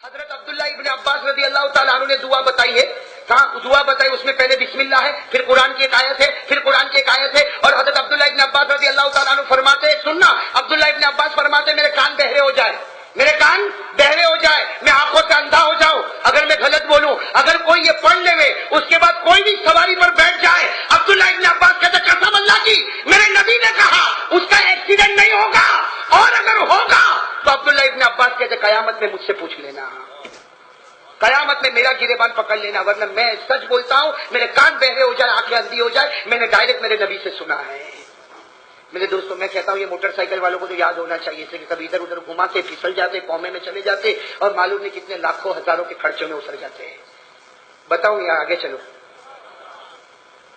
حضرت عبداللہ ابن عباس رضی اللہ تعالیٰ عنہ نے دعا بتائی ہے. کہاں دعا بتائی؟ اس میں پہلے بسم اللہ ہے، پھر قرآن کی ایک آیت ہے، پھر قرآن کی ایک آیت ہے. اور حضرت عبداللہ ابن عباس رضی اللہ تعالیٰ عنہ فرماتے، سننا، عبداللہ ابن عباس فرماتے میرے کان بہرے ہو جائے، میرے کان بہرے ہو جائے، میں آنکھوں سے اندھا ہو جاؤں اگر میں غلط بولوں. اگر کوئی یہ پڑھ لے اس کے بعد کوئی بھی سواری پر بیٹھ جائے، عبداللہ ابن عباس کہتے قسم اللہ کی میرے نبی نے کہا اس کا ایکسیڈنٹ نہیں ہوگا، اور اگر ہوگا تو عبداللہ ابن عباس کہتے قیامت میں مجھ سے پوچھ لینا، قیامت میں میرا گریبان پکڑ لینا، ورنہ میں سچ بولتا ہوں میرے کان بہرے ہو جائے، آنکھیں اندھی ہو جائے، میں نے ڈائریکٹ میرے نبی سے سنا ہے. میرے دوستوں میں کہتا ہوں یہ موٹر سائیکل والوں کو تو یاد ہونا چاہیے کہ کبھی ادھر ادھر گھماتے پھسل جاتے، قومے میں چلے جاتے اور معلوم نہیں کتنے لاکھوں ہزاروں کے خرچوں میں اتر جاتے ہیں. بتاؤں یار آگے چلو،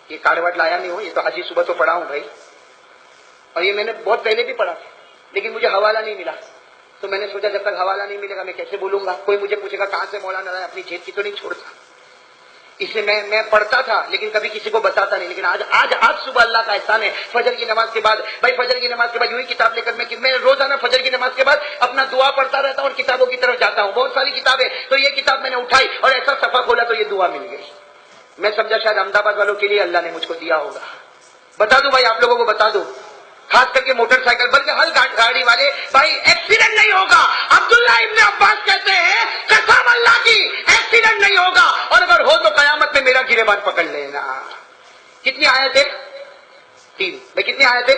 یہ کارڈ وارڈ لایا نہیں ہو، یہ تو آج ہی صبح تو پڑھا ہوں بھائی، اور یہ میں نے بہت پہلے بھی پڑھا تھا لیکن مجھے حوالہ نہیں ملا، تو میں نے سوچا جب تک حوالہ نہیں ملے گا میں کیسے بولوں گا. کوئی مجھے پوچھے گا کہاں سے مولانا رہا ہے، اپنی جیب کی تو نہیں چھوڑتا. اس لیے میں پڑھتا تھا لیکن کبھی کسی کو بتاتا نہیں. لیکن آج صبح اللہ کا احسان ہے، فجر کی نماز کے بعد، بھائی فجر کی نماز کے بعد یوں ہی کتاب لے کر میں روزانہ فجر کی نماز کے بعد اپنا دعا پڑھتا رہتا ہوں اور کتابوں کی طرف جاتا ہوں. بہت ساری کتابیں، تو یہ کتاب میں نے اٹھائی اور ایسا صفحہ کھولا تو یہ دعا مل گئی. میں سمجھا شاید احمد آباد والوں کے لیے اللہ نے مجھ کو دیا ہوگا. بتا دوں بھائی، آپ لوگوں کو بتا دوں، خاص کر کے موٹر سائیکل بلکہ ہر گاڑی والے، بھائی ایکسیڈنٹ نہیں ہوگا. عبداللہ ابن عباس کہتے ہیں قسم اللہ کی ایکسیڈنٹ نہیں ہوگا، اور اگر ہو تو قیامت میں میرا گریبان پکڑ لینا. کتنی آیتیں؟ 3. بھائی کتنی آیتیں؟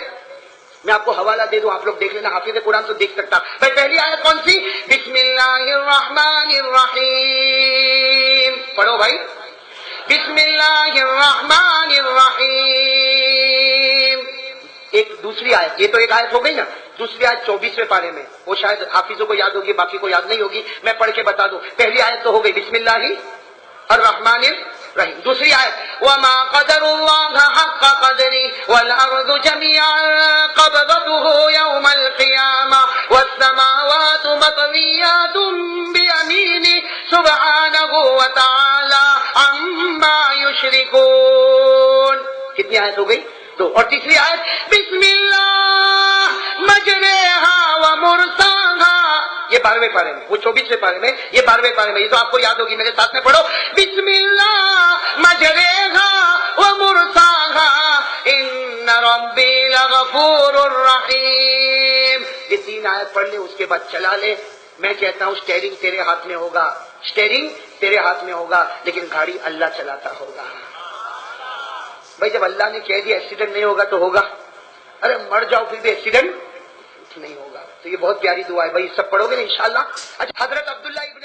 میں آپ کو حوالہ دے دوں، آپ لوگ دیکھ لینا، حافظ قرآن تو دیکھ سکتا. بھائی پہلی آیت کون سی؟ بسم اللہ الرحمن الرحیم. پڑھو بھائی، بسم اللہ الرحمن الرحیم. ایک دوسری آیت، یہ تو ایک آیت ہو گئی نا، دوسری آیت 24ویں پارے میں، وہ شاید حافظوں کو یاد ہوگی، باقی کو یاد نہیں ہوگی، میں پڑھ کے بتا دوں. پہلی آیت تو ہو گئی بسم اللہ الرحمن الرحیم. دوسری آیت وما قدر اللہ حق قدری والارض جميعا قبضته يوم القیامہ والسماوات مطویات بیمینہ سبحانہ وتعالی عما یشرکون. کتنی آیت ہو گئی؟ 2. اور تیسری آیت بسم اللہ مجریہا و مرساہا، یہ 12ویں پارے میں، وہ 24ویں پارے میں، یہ 12ویں پارے میں. یہ تو آپ کو یاد ہوگی، میرے ساتھ میں پڑھو، بسم اللہ مجریہا و مرساہا ان ربی لغفور الرحیم. یہ 3 آیت پڑھ لے، اس کے بعد چلا لے. میں کہتا ہوں اسٹیئرنگ تیرے ہاتھ میں ہوگا، اسٹیئرنگ تیرے ہاتھ میں ہوگا، لیکن گاڑی اللہ چلاتا ہوگا. بھائی جب اللہ نے کہہ دیا ایکسیڈنٹ نہیں ہوگا تو ہوگا، ارے مر جاؤ پھر بھی ایکسیڈنٹ نہیں ہوگا. تو یہ بہت پیاری دعا ہے بھائی، سب پڑھو گے نا انشاءاللہ. اچھا، حضرت عبداللہ ابن